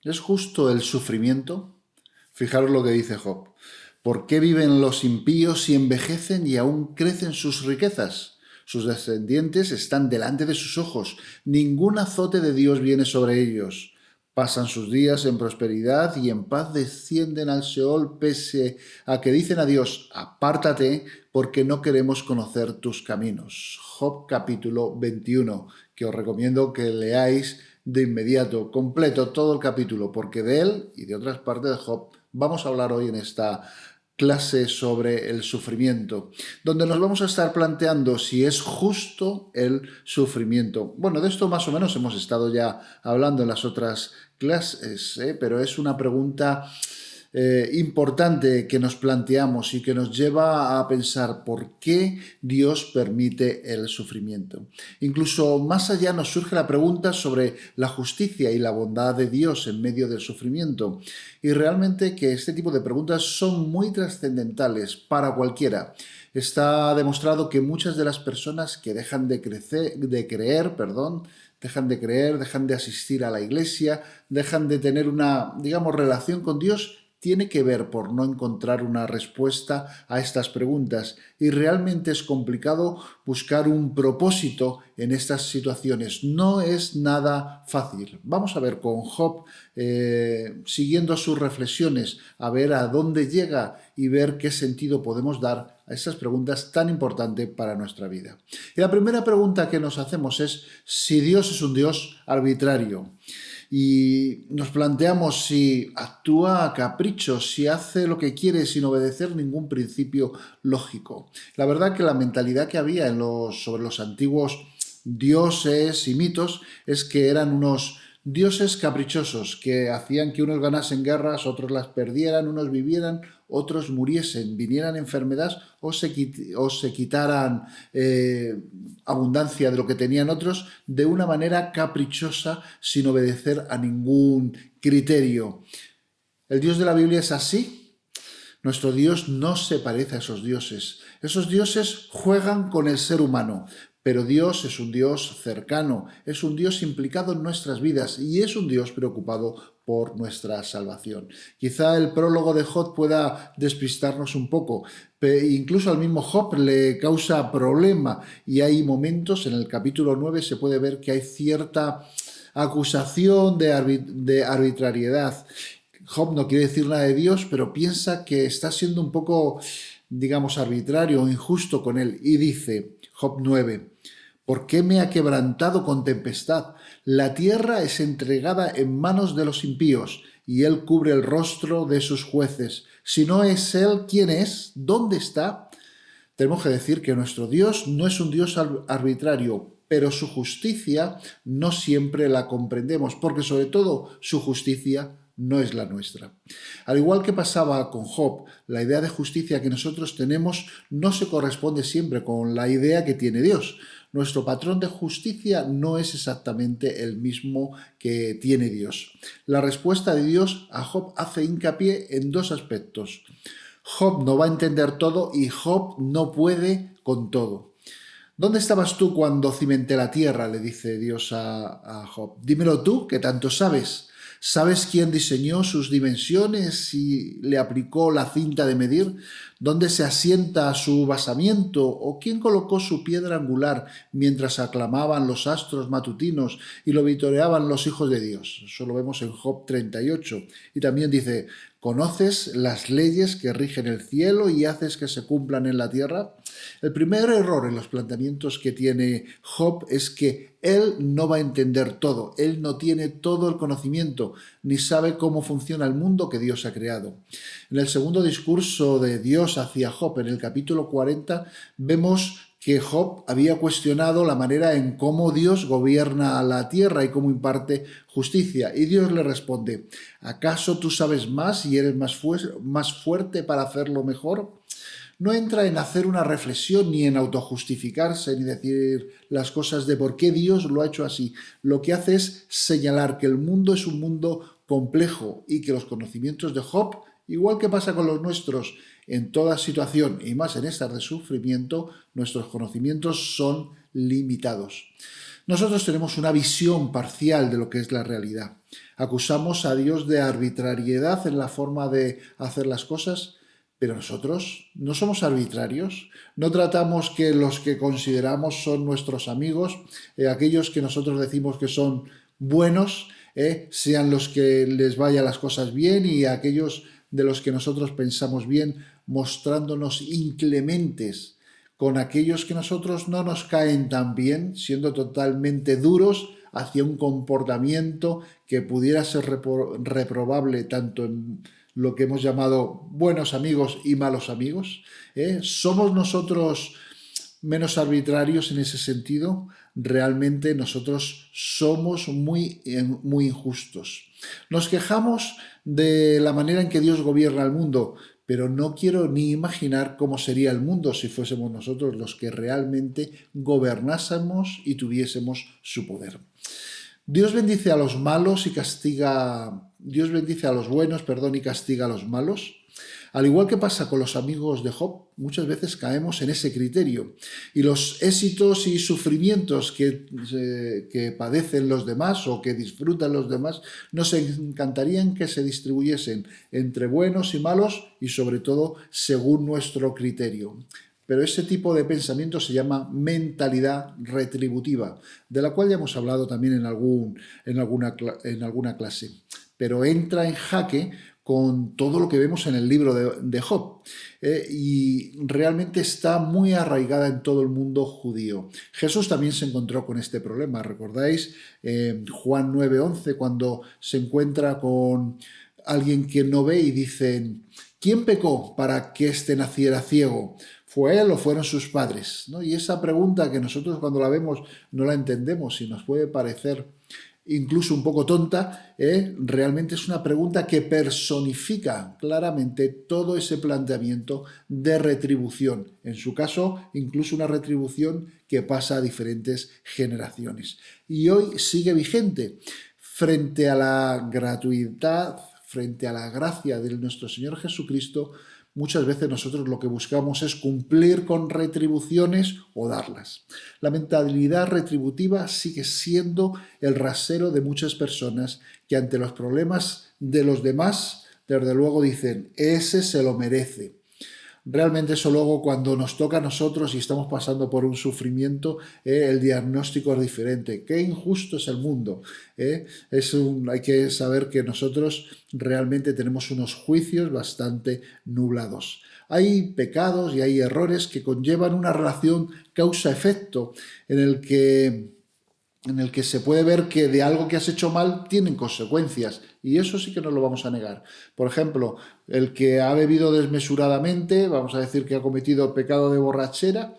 ¿Es justo el sufrimiento? Fijaros lo que dice Job. ¿Por qué viven los impíos y envejecen y aún crecen sus riquezas? Sus descendientes están delante de sus ojos. Ningún azote de Dios viene sobre ellos. Pasan sus días en prosperidad y en paz descienden al Seol pese a que dicen a Dios, apártate porque no queremos conocer tus caminos. Job capítulo 21, que os recomiendo que leáis de inmediato, completo todo el capítulo, porque de él y de otras partes de Job vamos a hablar hoy en esta clase sobre el sufrimiento, donde nos vamos a estar planteando si es justo el sufrimiento. Bueno, de esto más o menos hemos estado ya hablando en las otras clases, pero es una pregunta importante que nos planteamos y que nos lleva a pensar por qué Dios permite el sufrimiento. Incluso más allá nos surge la pregunta sobre la justicia y la bondad de Dios en medio del sufrimiento. Y realmente que este tipo de preguntas son muy trascendentales para cualquiera. Está demostrado que muchas de las personas que dejan de creer, dejan de asistir a la iglesia, dejan de tener una, digamos, relación con Dios, tiene que ver por no encontrar una respuesta a estas preguntas y realmente es complicado buscar un propósito en estas situaciones. No es nada fácil. Vamos a ver con Job, siguiendo sus reflexiones, a ver a dónde llega y ver qué sentido podemos dar a estas preguntas tan importantes para nuestra vida. Y la primera pregunta que nos hacemos es si Dios es un Dios arbitrario. Y nos planteamos si actúa a capricho, si hace lo que quiere sin obedecer ningún principio lógico. La verdad que la mentalidad que había sobre los antiguos dioses y mitos es que eran unos dioses caprichosos que hacían que unos ganasen guerras, otros las perdieran, unos vivieran, otros muriesen, vinieran enfermedades o se quitaran abundancia de lo que tenían otros de una manera caprichosa sin obedecer a ningún criterio. ¿El Dios de la Biblia es así? Nuestro Dios no se parece a esos dioses. Esos dioses juegan con el ser humano, pero Dios es un Dios cercano, es un Dios implicado en nuestras vidas y es un Dios preocupado por nuestra salvación. Quizá el prólogo de Job pueda despistarnos un poco, incluso al mismo Job le causa problema y hay momentos, en el capítulo 9 se puede ver que hay cierta acusación de arbitrariedad. Job no quiere decir nada de Dios, pero piensa que está siendo un poco, digamos, arbitrario o injusto con él y dice, Job 9, ¿por qué me ha quebrantado con tempestad? La tierra es entregada en manos de los impíos, y él cubre el rostro de sus jueces. Si no es él, ¿quién es? ¿Dónde está? Tenemos que decir que nuestro Dios no es un Dios arbitrario, pero su justicia no siempre la comprendemos, porque sobre todo su justicia no es la nuestra. Al igual que pasaba con Job, la idea de justicia que nosotros tenemos no se corresponde siempre con la idea que tiene Dios. Nuestro patrón de justicia no es exactamente el mismo que tiene Dios. La respuesta de Dios a Job hace hincapié en dos aspectos. Job no va a entender todo y Job no puede con todo. ¿Dónde estabas tú cuando cimenté la tierra?, le dice Dios a Job. Dímelo tú, que tanto sabes. ¿Sabes quién diseñó sus dimensiones y le aplicó la cinta de medir? ¿Dónde se asienta su basamiento? ¿O quién colocó su piedra angular mientras aclamaban los astros matutinos y lo vitoreaban los hijos de Dios? Eso lo vemos en Job 38. Y también dice, ¿conoces las leyes que rigen el cielo y haces que se cumplan en la tierra? El primer error en los planteamientos que tiene Job es que él no va a entender todo, él no tiene todo el conocimiento, ni sabe cómo funciona el mundo que Dios ha creado. En el segundo discurso de Dios hacia Job, en el capítulo 40, vemos que Job había cuestionado la manera en cómo Dios gobierna la tierra y cómo imparte justicia. Y Dios le responde, ¿acaso tú sabes más y eres más fuerte para hacerlo mejor? No entra en hacer una reflexión ni en autojustificarse ni decir las cosas de por qué Dios lo ha hecho así. Lo que hace es señalar que el mundo es un mundo complejo y que los conocimientos de Job, igual que pasa con los nuestros en toda situación y más en estas de sufrimiento, nuestros conocimientos son limitados. Nosotros tenemos una visión parcial de lo que es la realidad. Acusamos a Dios de arbitrariedad en la forma de hacer las cosas, pero nosotros no somos arbitrarios. No tratamos que los que consideramos son nuestros amigos, aquellos que nosotros decimos que son buenos, sean los que les vayan las cosas bien, y aquellos de los que nosotros pensamos bien, mostrándonos inclementes con aquellos que nosotros no nos caen tan bien, siendo totalmente duros hacia un comportamiento que pudiera ser reprobable tanto en lo que hemos llamado buenos amigos y malos amigos. ¿Somos nosotros menos arbitrarios en ese sentido? Realmente nosotros somos muy injustos. Nos quejamos de la manera en que Dios gobierna el mundo, pero no quiero ni imaginar cómo sería el mundo si fuésemos nosotros los que realmente gobernásemos y tuviésemos su poder. Dios bendice a los malos y castiga, Dios bendice a los buenos, y castiga a los malos. Al igual que pasa con los amigos de Job, muchas veces caemos en ese criterio, y los éxitos y sufrimientos que padecen los demás o que disfrutan los demás nos encantarían que se distribuyesen entre buenos y malos, y sobre todo según nuestro criterio. Pero ese tipo de pensamiento se llama mentalidad retributiva, de la cual ya hemos hablado también en alguna clase, pero entra en jaque con todo lo que vemos en el libro de Job, y realmente está muy arraigada en todo el mundo judío. Jesús también se encontró con este problema. ¿Recordáis Juan 9:11, cuando se encuentra con alguien que no ve y dicen: ¿quién pecó para que éste naciera ciego? ¿Fue él o fueron sus padres? ¿No? Y esa pregunta, que nosotros cuando la vemos no la entendemos y nos puede parecer incluso un poco tonta, realmente es una pregunta que personifica claramente todo ese planteamiento de retribución. En su caso, incluso una retribución que pasa a diferentes generaciones. Y hoy sigue vigente. Frente a la gratuidad, frente a la gracia de nuestro Señor Jesucristo, muchas veces nosotros lo que buscamos es cumplir con retribuciones o darlas. La mentalidad retributiva sigue siendo el rasero de muchas personas que ante los problemas de los demás, desde luego dicen: ese se lo merece. Realmente eso luego, cuando nos toca a nosotros y estamos pasando por un sufrimiento, el diagnóstico es diferente. ¡Qué injusto es el mundo! Hay que saber que nosotros realmente tenemos unos juicios bastante nublados. Hay pecados y hay errores que conllevan una relación causa-efecto, en el que se puede ver que de algo que has hecho mal tienen consecuencias, y eso sí que no lo vamos a negar. Por ejemplo, el que ha bebido desmesuradamente, vamos a decir que ha cometido el pecado de borrachera,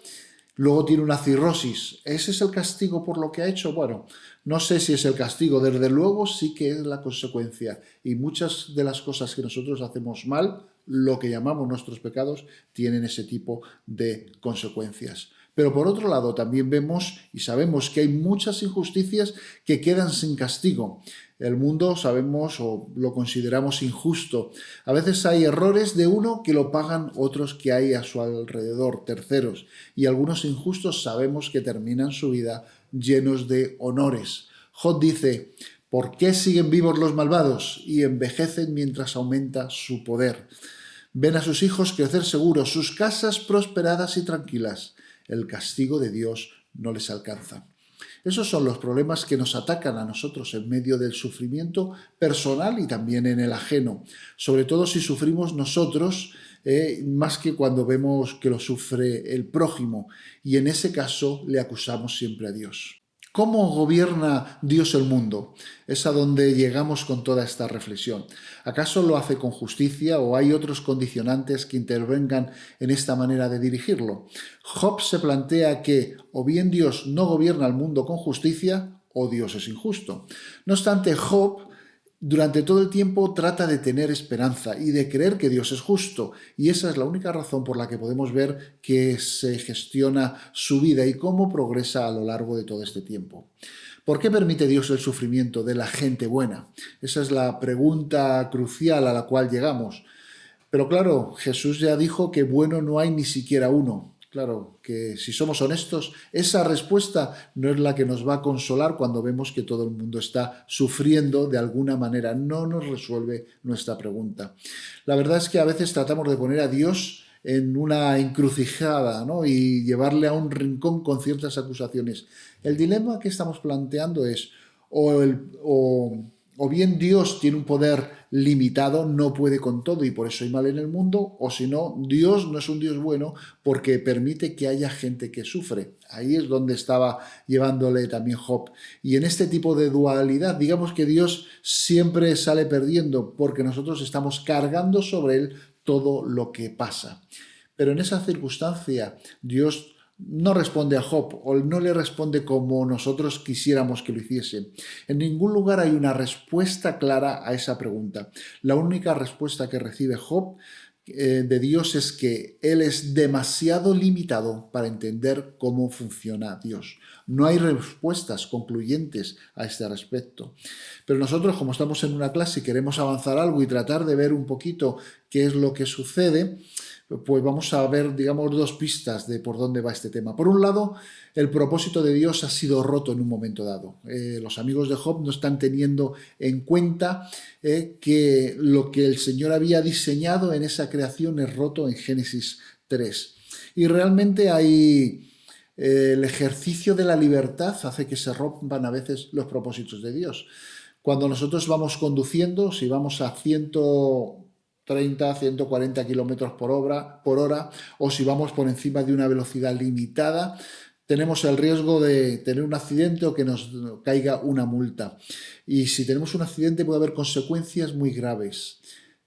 luego tiene una cirrosis. ¿Ese es el castigo por lo que ha hecho? Bueno, no sé si es el castigo, desde luego sí que es la consecuencia, y muchas de las cosas que nosotros hacemos mal, lo que llamamos nuestros pecados, tienen ese tipo de consecuencias. Pero por otro lado también vemos y sabemos que hay muchas injusticias que quedan sin castigo. El mundo, sabemos, o lo consideramos injusto. A veces hay errores de uno que lo pagan otros que hay a su alrededor, terceros. Y algunos injustos sabemos que terminan su vida llenos de honores. Job dice: ¿por qué siguen vivos los malvados y envejecen mientras aumenta su poder? Ven a sus hijos crecer seguros, sus casas prosperadas y tranquilas. El castigo de Dios no les alcanza. Esos son los problemas que nos atacan a nosotros en medio del sufrimiento personal y también en el ajeno, sobre todo si sufrimos nosotros, más que cuando vemos que lo sufre el prójimo, y en ese caso le acusamos siempre a Dios. ¿Cómo gobierna Dios el mundo? Es a donde llegamos con toda esta reflexión. ¿Acaso lo hace con justicia o hay otros condicionantes que intervengan en esta manera de dirigirlo? Job se plantea que o bien Dios no gobierna el mundo con justicia o Dios es injusto. No obstante, Job durante todo el tiempo trata de tener esperanza y de creer que Dios es justo, y esa es la única razón por la que podemos ver que se gestiona su vida y cómo progresa a lo largo de todo este tiempo. ¿Por qué permite Dios el sufrimiento de la gente buena? Esa es la pregunta crucial a la cual llegamos. Pero claro, Jesús ya dijo que bueno no hay ni siquiera uno. Claro, que si somos honestos, esa respuesta no es la que nos va a consolar cuando vemos que todo el mundo está sufriendo de alguna manera. No nos resuelve nuestra pregunta. La verdad es que a veces tratamos de poner a Dios en una encrucijada, ¿no? Y llevarle a un rincón con ciertas acusaciones. El dilema que estamos planteando es o bien Dios tiene un poder limitado, no puede con todo y por eso hay mal en el mundo, o si no, Dios no es un Dios bueno porque permite que haya gente que sufre. Ahí es donde estaba llevándole también Job. Y en este tipo de dualidad, digamos que Dios siempre sale perdiendo porque nosotros estamos cargando sobre él todo lo que pasa. Pero en esa circunstancia, Dios no responde a Job o no le responde como nosotros quisiéramos que lo hiciese. En ningún lugar hay una respuesta clara a esa pregunta. La única respuesta que recibe Job de Dios es que él es demasiado limitado para entender cómo funciona Dios. No hay respuestas concluyentes a este respecto. Pero nosotros, como estamos en una clase y queremos avanzar algo y tratar de ver un poquito qué es lo que sucede, pues vamos a ver, digamos, dos pistas de por dónde va este tema. Por un lado, el propósito de Dios ha sido roto en un momento dado. Los amigos de Job no están teniendo en cuenta que lo que el Señor había diseñado en esa creación es roto en Génesis 3. Y realmente hay el ejercicio de la libertad hace que se rompan a veces los propósitos de Dios. Cuando nosotros vamos conduciendo, si vamos a 130, 140 kilómetros por hora, o si vamos por encima de una velocidad limitada, tenemos el riesgo de tener un accidente o que nos caiga una multa. Y si tenemos un accidente puede haber consecuencias muy graves.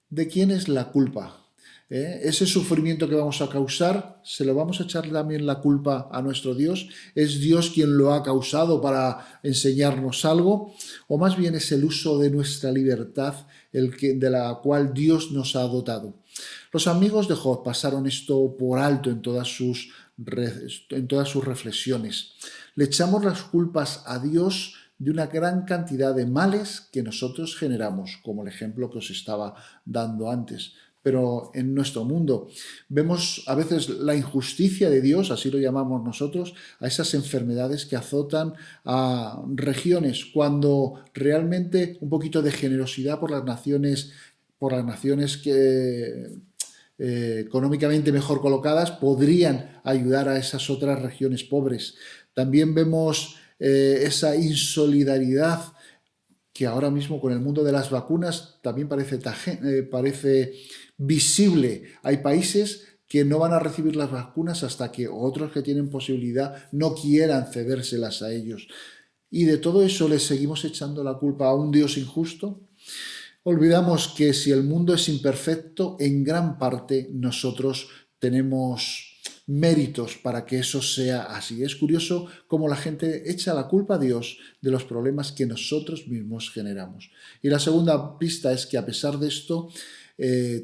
¿De quién es la culpa? Ese sufrimiento que vamos a causar, ¿se lo vamos a echar también la culpa a nuestro Dios? ¿Es Dios quien lo ha causado para enseñarnos algo? ¿O más bien es el uso de nuestra libertad de la cual Dios nos ha dotado? Los amigos de Job pasaron esto por alto en todas sus reflexiones. Le echamos las culpas a Dios de una gran cantidad de males que nosotros generamos, como el ejemplo que os estaba dando antes. Pero en nuestro mundo vemos a veces la injusticia de Dios, así lo llamamos nosotros, a esas enfermedades que azotan a regiones, cuando realmente un poquito de generosidad por las naciones que económicamente mejor colocadas podrían ayudar a esas otras regiones pobres. También vemos esa insolidaridad que ahora mismo con el mundo de las vacunas también parece visible. Hay países que no van a recibir las vacunas hasta que otros que tienen posibilidad no quieran cedérselas a ellos. Y de todo eso le seguimos echando la culpa a un Dios injusto. Olvidamos que si el mundo es imperfecto, en gran parte nosotros tenemos méritos para que eso sea así. Es curioso cómo la gente echa la culpa a Dios de los problemas que nosotros mismos generamos. Y la segunda pista es que a pesar de esto,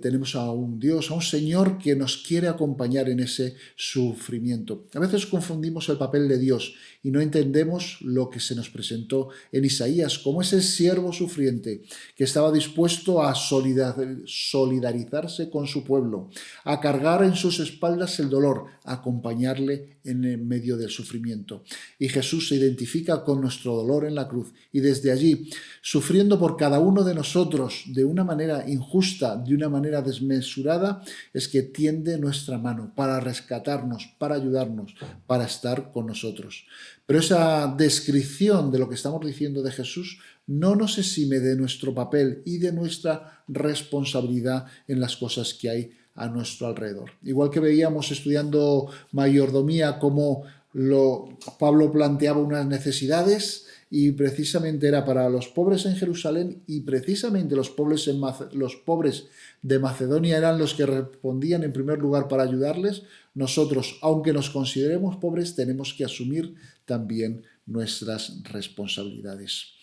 tenemos a un Dios, a un Señor que nos quiere acompañar en ese sufrimiento. A veces confundimos el papel de Dios y no entendemos lo que se nos presentó en Isaías como ese siervo sufriente que estaba dispuesto a solidarizarse con su pueblo, a cargar en sus espaldas el dolor, a acompañarle en el medio del sufrimiento. Y Jesús se identifica con nuestro dolor en la cruz y desde allí, sufriendo por cada uno de nosotros de una manera injusta, de una manera desmesurada, es que tiende nuestra mano para rescatarnos, para ayudarnos, para estar con nosotros. Pero esa descripción de lo que estamos diciendo de Jesús no nos exime de nuestro papel y de nuestra responsabilidad en las cosas que hay a nuestro alrededor. Igual que veíamos estudiando mayordomía cómo Pablo planteaba unas necesidades y precisamente era para los pobres en Jerusalén y precisamente los pobres de Macedonia eran los que respondían en primer lugar para ayudarles. Nosotros, aunque nos consideremos pobres, tenemos que asumir también nuestras responsabilidades.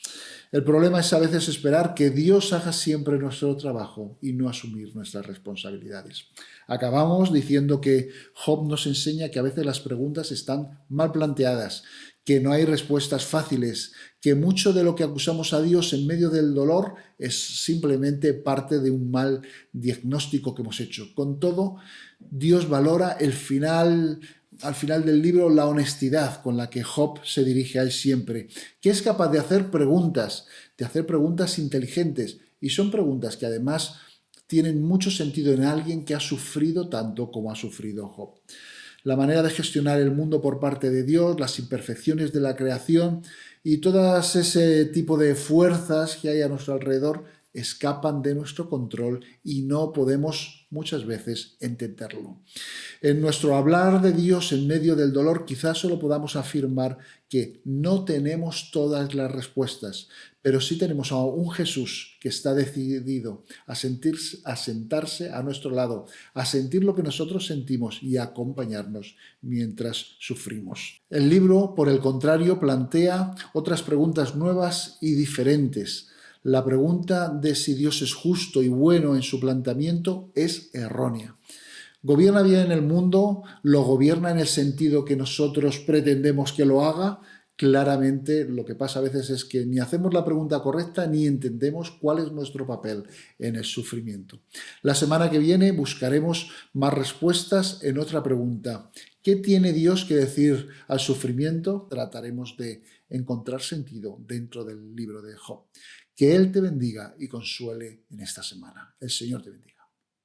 El problema es a veces esperar que Dios haga siempre nuestro trabajo y no asumir nuestras responsabilidades. Acabamos diciendo que Job nos enseña que a veces las preguntas están mal planteadas, que no hay respuestas fáciles, que mucho de lo que acusamos a Dios en medio del dolor es simplemente parte de un mal diagnóstico que hemos hecho. Con todo, Dios valora el final al final del libro la honestidad con la que Job se dirige a él siempre, que es capaz de hacer preguntas inteligentes, y son preguntas que además tienen mucho sentido en alguien que ha sufrido tanto como ha sufrido Job. La manera de gestionar el mundo por parte de Dios, las imperfecciones de la creación y todo ese tipo de fuerzas que hay a nuestro alrededor escapan de nuestro control y no podemos muchas veces entenderlo. En nuestro hablar de Dios en medio del dolor, quizás solo podamos afirmar que no tenemos todas las respuestas, pero sí tenemos a un Jesús que está decidido a sentarse a nuestro lado, a sentir lo que nosotros sentimos y a acompañarnos mientras sufrimos. El libro, por el contrario, plantea otras preguntas nuevas y diferentes. La pregunta de si Dios es justo y bueno en su planteamiento es errónea. ¿Gobierna bien el mundo? ¿Lo gobierna en el sentido que nosotros pretendemos que lo haga? Claramente lo que pasa a veces es que ni hacemos la pregunta correcta ni entendemos cuál es nuestro papel en el sufrimiento. La semana que viene buscaremos más respuestas en otra pregunta. ¿Qué tiene Dios que decir al sufrimiento? Trataremos de encontrar sentido dentro del libro de Job. Que Él te bendiga y consuele en esta semana. El Señor te bendiga.